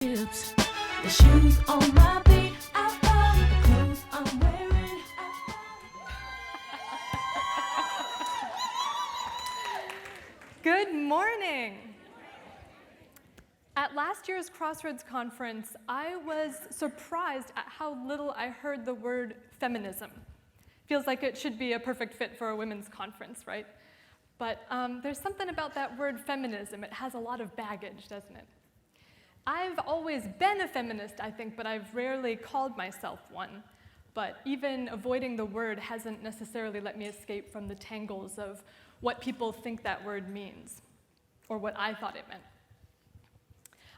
hips, the shoes on my feet, I found the clothes I'm wearing. Good morning. At last year's Crossroads Conference, I was surprised at how little I heard the word feminism. Feels like it should be a perfect fit for a women's conference, right? But there's something about that word feminism. It has a lot of baggage, doesn't it? I've always been a feminist, I think, but I've rarely called myself one. But even avoiding the word hasn't necessarily let me escape from the tangles of what people think that word means, or what I thought it meant.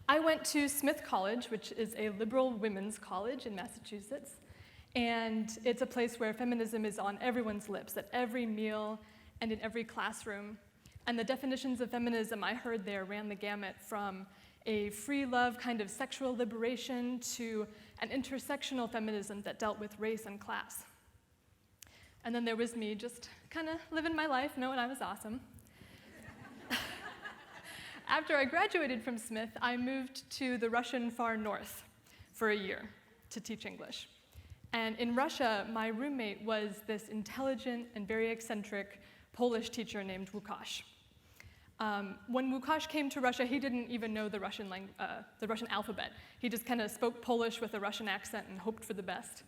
I went to Smith College, which is a liberal women's college in Massachusetts, and it's a place where feminism is on everyone's lips, at every meal and in every classroom. And the definitions of feminism I heard there ran the gamut from a free love kind of sexual liberation to an intersectional feminism that dealt with race and class. And then there was me just kind of living my life, knowing I was awesome. After I graduated from Smith, I moved to the Russian far north for a year to teach English. And in Russia, my roommate was this intelligent and very eccentric Polish teacher named Łukasz. When Łukasz came to Russia, he didn't even know the Russian alphabet. He just kind of spoke Polish with a Russian accent and hoped for the best.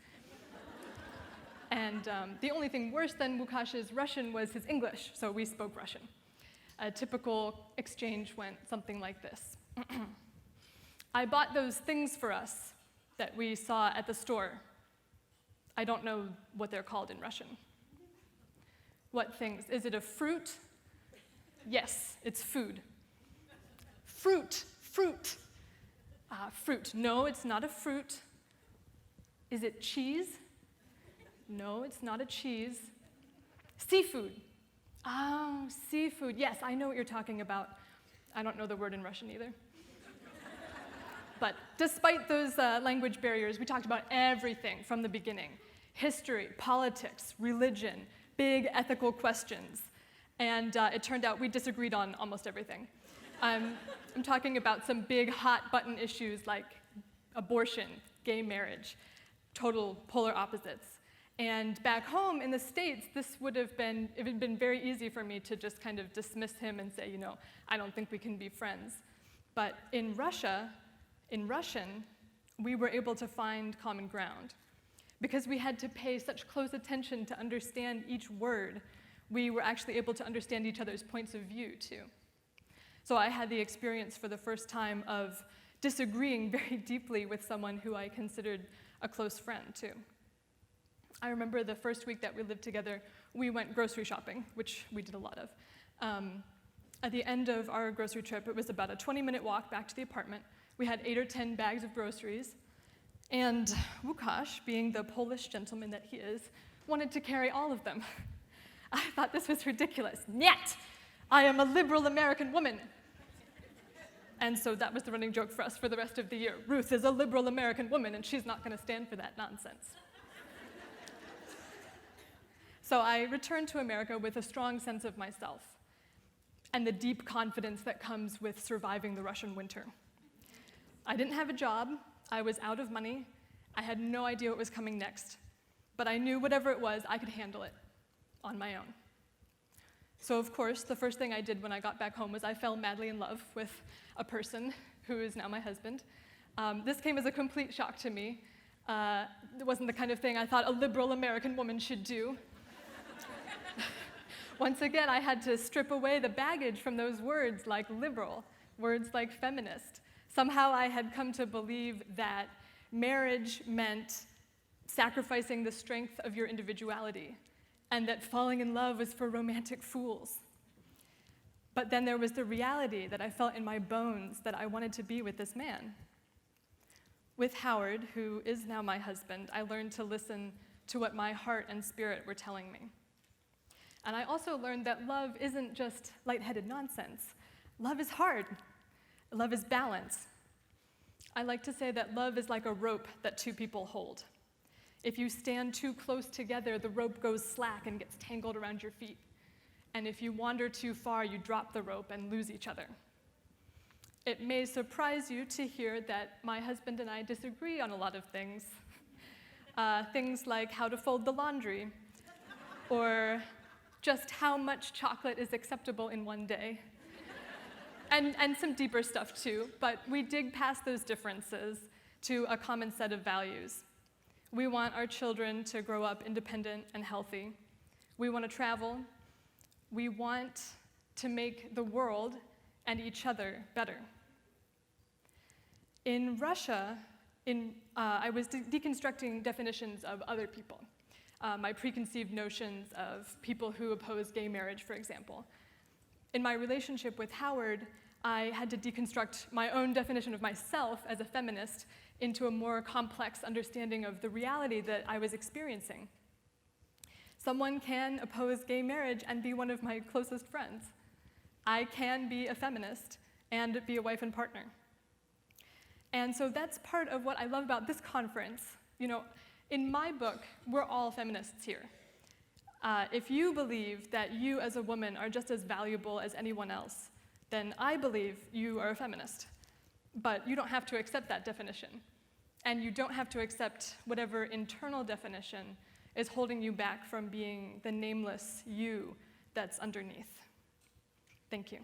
And the only thing worse than Łukasz's Russian was his English, so we spoke Russian. A typical exchange went something like this. I bought those things for us that we saw at the store. I don't know what they're called in Russian. What things? Is it a fruit? Yes, it's food. Fruit, fruit. Fruit. No, it's not a fruit. Is it cheese? No, it's not a cheese. Seafood. Oh, seafood. Yes, I know what you're talking about. I don't know the word in Russian either. But despite those language barriers, we talked about everything from the beginning. History, politics, religion, big ethical questions. And it turned out we disagreed on almost everything. I'm talking about some big hot button issues like abortion, gay marriage, total polar opposites. And back home in the States, it would have been very easy for me to just kind of dismiss him and say, I don't think we can be friends. But in Russia, in Russian, we were able to find common ground. Because we had to pay such close attention to understand each word, we were actually able to understand each other's points of view, too. So I had the experience for the first time of disagreeing very deeply with someone who I considered a close friend, too. I remember the first week that we lived together, we went grocery shopping, which we did a lot of. At the end of our grocery trip, it was about a 20-minute walk back to the apartment. We had 8 or 10 bags of groceries, and Łukasz, being the Polish gentleman that he is, wanted to carry all of them. I thought this was ridiculous. Nyet! I am a liberal American woman. And so that was the running joke for us for the rest of the year. Ruth is a liberal American woman, and she's not going to stand for that nonsense. So I returned to America with a strong sense of myself and the deep confidence that comes with surviving the Russian winter. I didn't have a job. I was out of money. I had no idea what was coming next. But I knew whatever it was, I could handle it on my own. So of course, the first thing I did when I got back home was I fell madly in love with a person who is now my husband. This came as a complete shock to me. It wasn't the kind of thing I thought a liberal American woman should do. Once again, I had to strip away the baggage from those words like liberal, words like feminist. Somehow I had come to believe that marriage meant sacrificing the strength of your individuality, and that falling in love was for romantic fools. But then there was the reality that I felt in my bones that I wanted to be with this man. With Howard, who is now my husband, I learned to listen to what my heart and spirit were telling me. And I also learned that love isn't just lightheaded nonsense. Love is hard. Love is balance. I like to say that love is like a rope that 2 people hold. If you stand too close together, the rope goes slack and gets tangled around your feet. And if you wander too far, you drop the rope and lose each other. It may surprise you to hear that my husband and I disagree on a lot of things. Things like how to fold the laundry, or just how much chocolate is acceptable in one day. And some deeper stuff too, but we dig past those differences to a common set of values. We want our children to grow up independent and healthy. We want to travel. We want to make the world and each other better. In Russia, I was deconstructing definitions of other people, my preconceived notions of people who oppose gay marriage, for example. In my relationship with Howard, I had to deconstruct my own definition of myself as a feminist into a more complex understanding of the reality that I was experiencing. Someone can oppose gay marriage and be one of my closest friends. I can be a feminist and be a wife and partner. And so that's part of what I love about this conference. You know, in my book, we're all feminists here. If you believe that you as a woman are just as valuable as anyone else, then I believe you are a feminist. But you don't have to accept that definition. And you don't have to accept whatever internal definition is holding you back from being the nameless you that's underneath. Thank you.